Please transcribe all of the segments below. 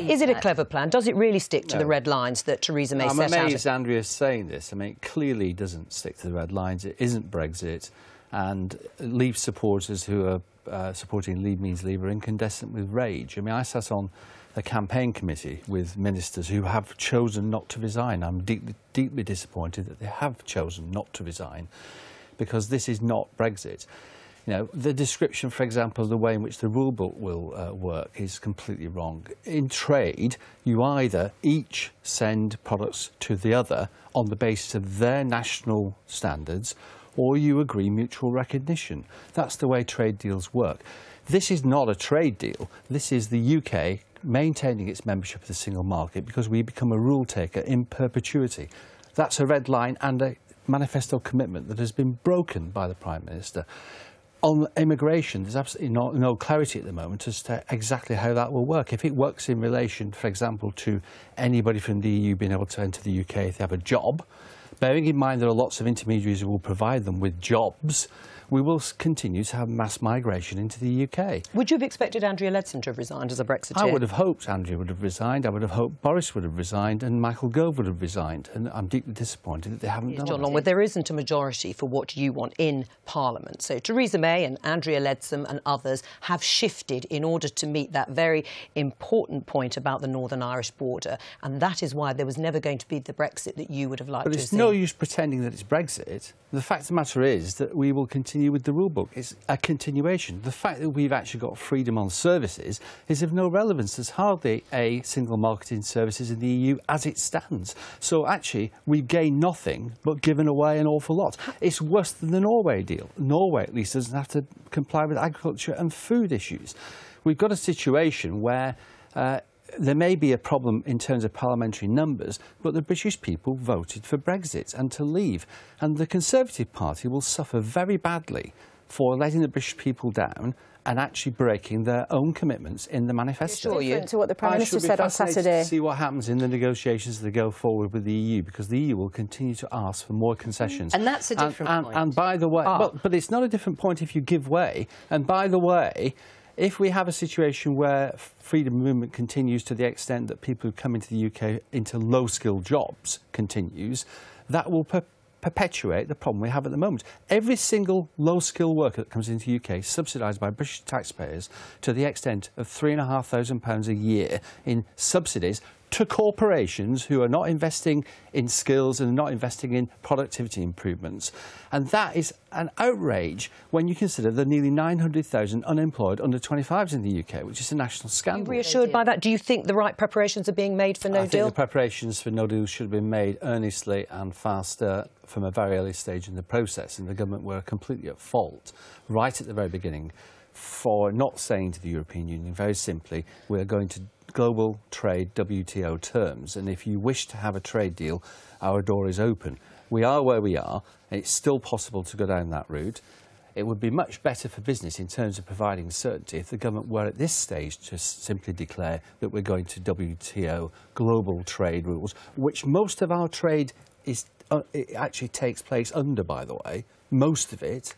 Is it a clever plan? Does it really stick to the red lines that Theresa May set out? I'm amazed Andrea's saying this. I mean, it clearly doesn't stick to the red lines. It isn't Brexit. And Leave supporters who are supporting Leave Means Leave are incandescent with rage. I mean, I sat on a campaign committee with ministers who have chosen not to resign. I'm deeply, deeply disappointed that they have chosen not to resign, because this is not Brexit. You know, the description, for example, of the way in which the rule book will work is completely wrong. In trade, you either each send products to the other on the basis of their national standards, or you agree mutual recognition. That's the way trade deals work. This is not a trade deal. This is the UK maintaining its membership of the single market because we become a rule taker in perpetuity. That's a red line and a manifesto commitment that has been broken by the Prime Minister. On immigration, there's absolutely no clarity at the moment as to exactly how that will work. If it works in relation, for example, to anybody from the EU being able to enter the UK if they have a job, bearing in mind there are lots of intermediaries who will provide them with jobs, we will continue to have mass migration into the UK. Would you have expected Andrea Leadsom to have resigned as a Brexiteer? I would have hoped Andrea would have resigned. I would have hoped Boris would have resigned and Michael Gove would have resigned. And I'm deeply disappointed that they haven't done John that. Longworth, there isn't a majority for what you want in Parliament. So Theresa May and Andrea Leadsom and others have shifted in order to meet that very important point about the Northern Irish border. And that is why there was never going to be the Brexit that you would have liked to have seen. But it's no use pretending that it's Brexit. The fact of the matter is that we will continue with the rule book. It's a continuation. The fact that we've actually got freedom on services is of no relevance. There's hardly a single market in services in the EU as it stands. So actually, we've gained nothing but given away an awful lot. It's worse than the Norway deal. Norway, at least, doesn't have to comply with agriculture and food issues. We've got a situation where there may be a problem in terms of parliamentary numbers, but the British people voted for Brexit and to leave. And the Conservative Party will suffer very badly for letting the British people down and actually breaking their own commitments in the manifesto. Different to what the Prime Minister said on Saturday. To see what happens in the negotiations that go forward with the EU, because the EU will continue to ask for more concessions. And that's a different point. And by the way, but it's not a different point if you give way. And by the way, if we have a situation where freedom of movement continues to the extent that people who come into the UK into low-skilled jobs continues, that will perpetuate the problem we have at the moment. Every single low-skilled worker that comes into the UK is subsidised by British taxpayers to the extent of £3,500 a year in subsidies to corporations who are not investing in skills and not investing in productivity improvements. And that is an outrage when you consider the nearly 900,000 unemployed under 25s in the UK, which is a national scandal. Are you reassured by that? Do you think the right preparations are being made for no deal? I think the preparations for no deal should have been made earnestly and faster from a very early stage in the process, and the government were completely at fault right at the very beginning for not saying to the European Union, very simply, we're going to global trade WTO terms, and if you wish to have a trade deal, our door is open. We are where we are, and it's still possible to go down that route. It would be much better for business in terms of providing certainty if the government were at this stage to simply declare that we're going to WTO global trade rules, which most of our trade is it actually takes place under, by the way, most of it,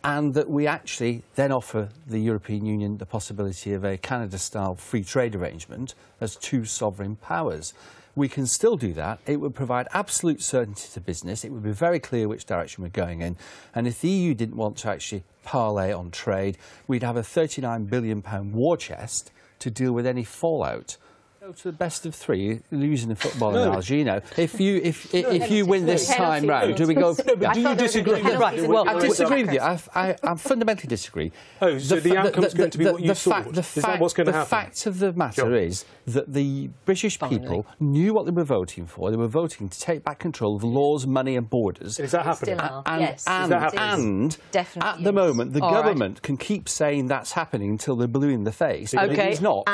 and that we actually then offer the European Union the possibility of a Canada-style free trade arrangement as two sovereign powers. We can still do that. It would provide absolute certainty to business. It would be very clear which direction we're going in. And if the EU didn't want to actually parlay on trade, we'd have a £39 billion war chest to deal with any fallout. Go to the best of three, using the football analogy, you know. If you win this time round, do we go? Do you disagree? Right. Well, I disagree with you. I fundamentally disagree. Oh, so the outcome's going to be what you saw. Is that what's going to happen? The fact of the matter is that the British people knew what they were voting for. They were voting to take back control of laws, money and borders. Is that happening? Yes. And at the moment, the government can keep saying that's happening until they're blue in the face. OK. It is not.